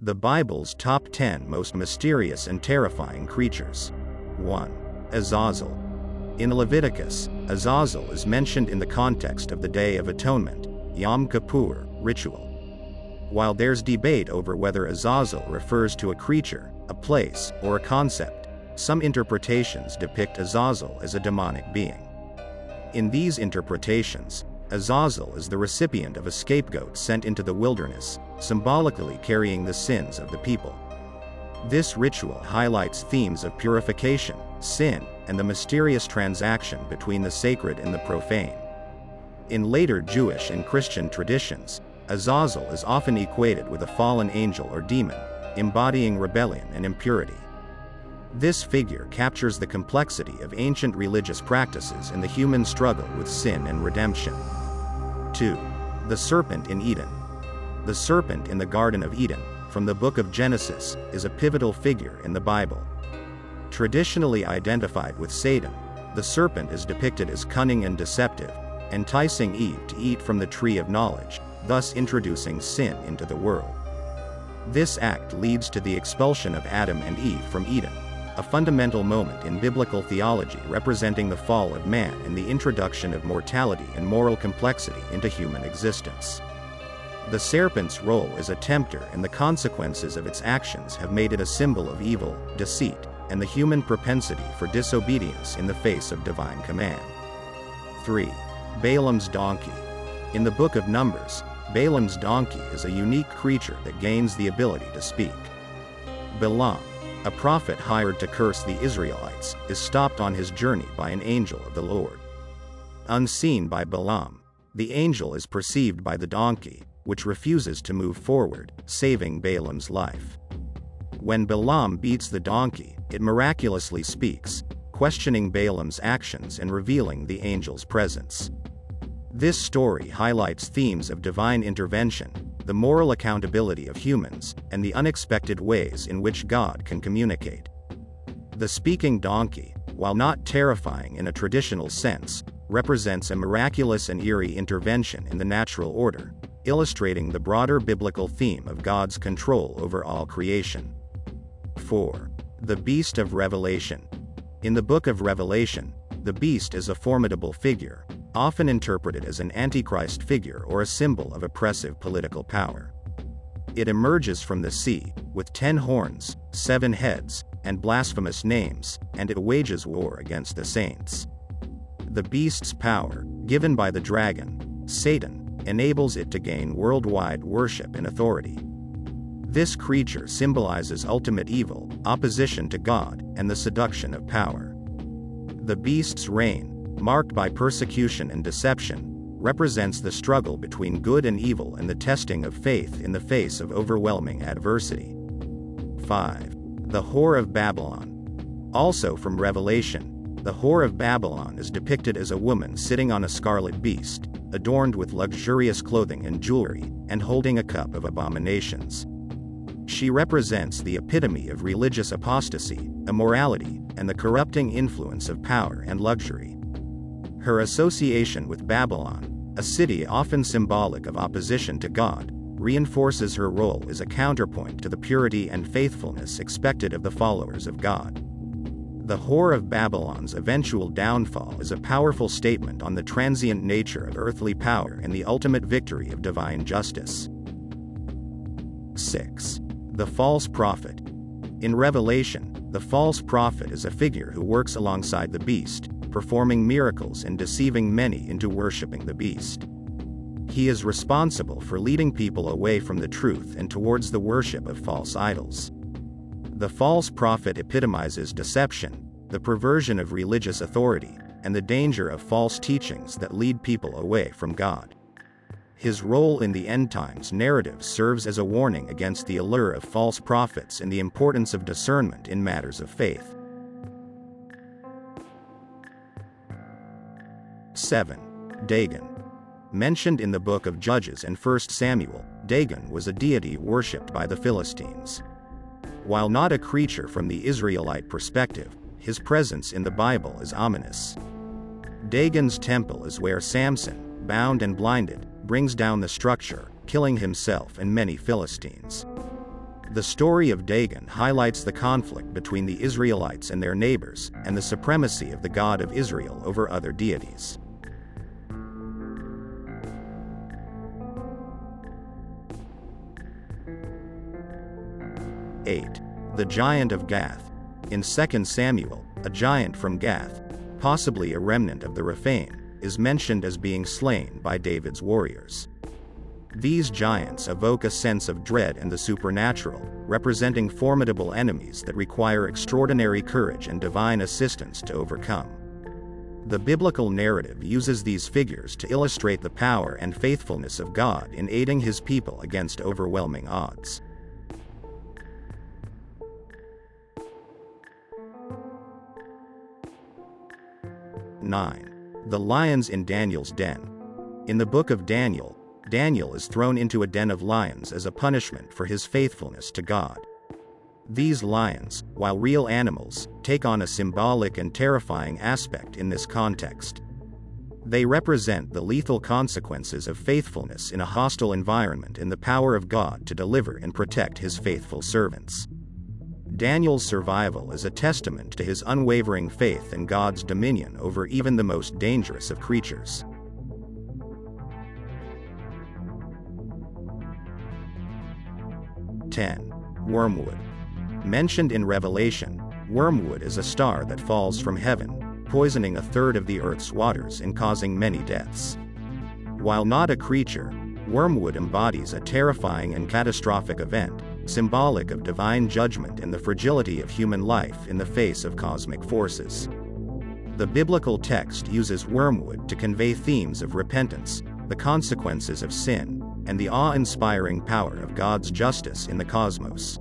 The Bible's top 10 most mysterious and terrifying creatures. 1. Azazel. In Leviticus, Azazel is mentioned in the context of the Day of Atonement, Yom Kippur, ritual. While there's debate over whether Azazel refers to a creature, a place, or a concept, some interpretations depict Azazel as a demonic being. In these interpretations, Azazel is the recipient of a scapegoat sent into the wilderness, symbolically carrying the sins of the people. This ritual highlights themes of purification, sin, and the mysterious transaction between the sacred and the profane. In later Jewish and Christian traditions, Azazel is often equated with a fallen angel or demon, embodying rebellion and impurity. This figure captures the complexity of ancient religious practices and the human struggle with sin and redemption. 2. The Serpent in Eden. The serpent in the Garden of Eden, from the book of Genesis, is a pivotal figure in the Bible. Traditionally identified with Satan, the serpent is depicted as cunning and deceptive, enticing Eve to eat from the tree of knowledge, thus introducing sin into the world. This act leads to the expulsion of Adam and Eve from Eden, a fundamental moment in biblical theology representing the fall of man and the introduction of mortality and moral complexity into human existence. The serpent's role as a tempter and the consequences of its actions have made it a symbol of evil, deceit, and the human propensity for disobedience in the face of divine command. 3. Balaam's donkey. In the book of Numbers, Balaam's donkey is a unique creature that gains the ability to speak. Balaam, a prophet hired to curse the Israelites, is stopped on his journey by an angel of the Lord. Unseen by Balaam, the angel is perceived by the donkey, which refuses to move forward, saving Balaam's life. When Balaam beats the donkey, it miraculously speaks, questioning Balaam's actions and revealing the angel's presence. This story highlights themes of divine intervention, the moral accountability of humans, and the unexpected ways in which God can communicate. The speaking donkey, while not terrifying in a traditional sense, represents a miraculous and eerie intervention in the natural order, illustrating the broader biblical theme of God's control over all creation. 4. The Beast of Revelation. In the book of Revelation, the beast is a formidable figure, often interpreted as an antichrist figure or a symbol of oppressive political power. It emerges from the sea, with 10 horns, 7 heads, and blasphemous names, and it wages war against the saints. The beast's power, given by the dragon, Satan, enables it to gain worldwide worship and authority. This creature symbolizes ultimate evil, opposition to God, and the seduction of power. The beast's reign, marked by persecution and deception, represents the struggle between good and evil and the testing of faith in the face of overwhelming adversity. 5. The Whore of Babylon. Also from Revelation, the Whore of Babylon is depicted as a woman sitting on a scarlet beast, adorned with luxurious clothing and jewelry, and holding a cup of abominations. She represents the epitome of religious apostasy, immorality, and the corrupting influence of power and luxury. Her association with Babylon, a city often symbolic of opposition to God, reinforces her role as a counterpoint to the purity and faithfulness expected of the followers of God. The Whore of Babylon's eventual downfall is a powerful statement on the transient nature of earthly power and the ultimate victory of divine justice. 6. The False Prophet. In Revelation, the false prophet is a figure who works alongside the beast, performing miracles and deceiving many into worshiping the beast. He is responsible for leading people away from the truth and towards the worship of false idols. The false prophet epitomizes deception, the perversion of religious authority, and the danger of false teachings that lead people away from God. His role in the end times narrative serves as a warning against the allure of false prophets and the importance of discernment in matters of faith. 7. Dagon. Mentioned in the book of Judges and 1 Samuel, Dagon was a deity worshipped by the Philistines. While not a creature from the Israelite perspective, his presence in the Bible is ominous. Dagon's temple is where Samson, bound and blinded, brings down the structure, killing himself and many Philistines. The story of Dagon highlights the conflict between the Israelites and their neighbors, and the supremacy of the God of Israel over other deities. The giant of Gath. In 2 Samuel, a giant from Gath, possibly a remnant of the Rephaim, is mentioned as being slain by David's warriors. These giants evoke a sense of dread and the supernatural, representing formidable enemies that require extraordinary courage and divine assistance to overcome. The biblical narrative uses these figures to illustrate the power and faithfulness of God in aiding his people against overwhelming odds. The lions in Daniel's den. In the book of Daniel, Daniel is thrown into a den of lions as a punishment for his faithfulness to God. These lions, while real animals, take on a symbolic and terrifying aspect in this context. They represent the lethal consequences of faithfulness in a hostile environment and the power of God to deliver and protect his faithful servants. Daniel's survival is a testament to his unwavering faith in God's dominion over even the most dangerous of creatures. Wormwood. Mentioned in Revelation, wormwood is a star that falls from heaven, poisoning a third of the earth's waters and causing many deaths. While not a creature, wormwood embodies a terrifying and catastrophic event, symbolic of divine judgment and the fragility of human life in the face of cosmic forces. The biblical text uses wormwood to convey themes of repentance, the consequences of sin, and the awe-inspiring power of God's justice in the cosmos.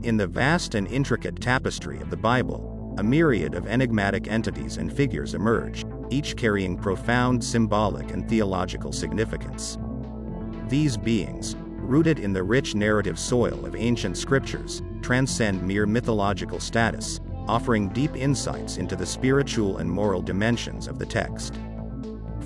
In the vast and intricate tapestry of the Bible, a myriad of enigmatic entities and figures emerge, each carrying profound symbolic and theological significance. These beings, rooted in the rich narrative soil of ancient scriptures, transcend mere mythological status, offering deep insights into the spiritual and moral dimensions of the text.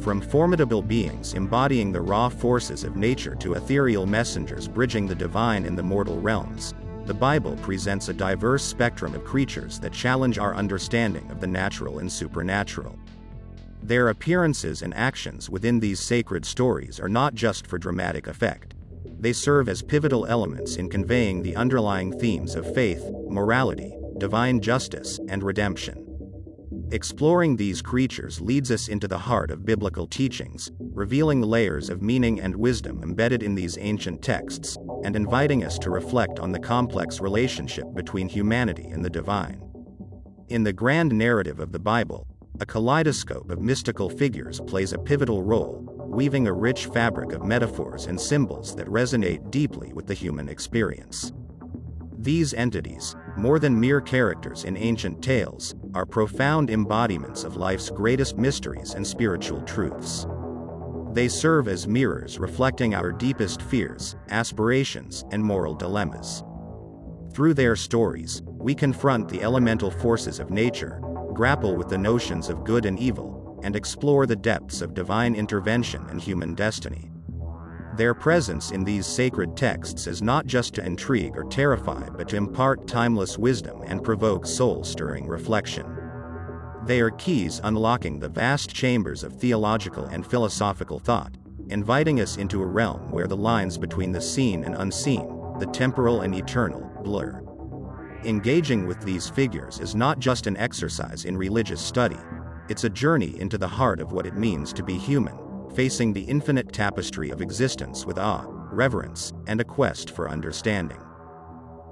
From formidable beings embodying the raw forces of nature to ethereal messengers bridging the divine and the mortal realms, the Bible presents a diverse spectrum of creatures that challenge our understanding of the natural and supernatural. Their appearances and actions within these sacred stories are not just for dramatic effect. They serve as pivotal elements in conveying the underlying themes of faith, morality, divine justice, and redemption. Exploring these creatures leads us into the heart of biblical teachings, revealing layers of meaning and wisdom embedded in these ancient texts, and inviting us to reflect on the complex relationship between humanity and the divine. In the grand narrative of the Bible, a kaleidoscope of mystical figures plays a pivotal role, weaving a rich fabric of metaphors and symbols that resonate deeply with the human experience. These entities, more than mere characters in ancient tales, are profound embodiments of life's greatest mysteries and spiritual truths. They serve as mirrors reflecting our deepest fears, aspirations, and moral dilemmas. Through their stories, we confront the elemental forces of nature, grapple with the notions of good and evil, and explore the depths of divine intervention and human destiny. Their presence in these sacred texts is not just to intrigue or terrify but to impart timeless wisdom and provoke soul-stirring reflection. They are keys unlocking the vast chambers of theological and philosophical thought, inviting us into a realm where the lines between the seen and unseen, the temporal and eternal, blur. Engaging with these figures is not just an exercise in religious study, it's a journey into the heart of what it means to be human, facing the infinite tapestry of existence with awe, reverence, and a quest for understanding.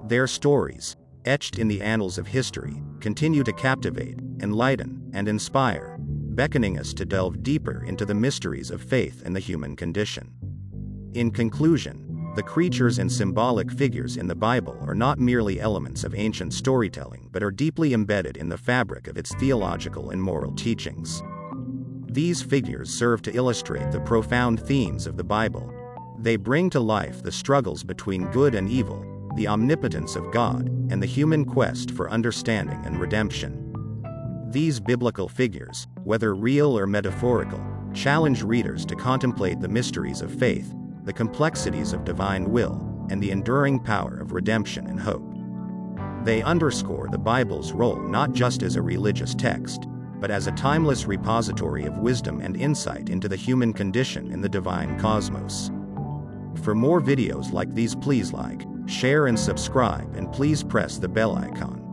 Their stories, etched in the annals of history, continue to captivate, enlighten, and inspire, beckoning us to delve deeper into the mysteries of faith and the human condition. In conclusion, the creatures and symbolic figures in the Bible are not merely elements of ancient storytelling but are deeply embedded in the fabric of its theological and moral teachings. These figures serve to illustrate the profound themes of the Bible. They bring to life the struggles between good and evil, the omnipotence of God, and the human quest for understanding and redemption. These biblical figures, whether real or metaphorical, challenge readers to contemplate the mysteries of faith, the complexities of divine will, and the enduring power of redemption and hope. They underscore the Bible's role not just as a religious text, but as a timeless repository of wisdom and insight into the human condition in the divine cosmos. For more videos like these, please like, share and subscribe, and please press the bell icon.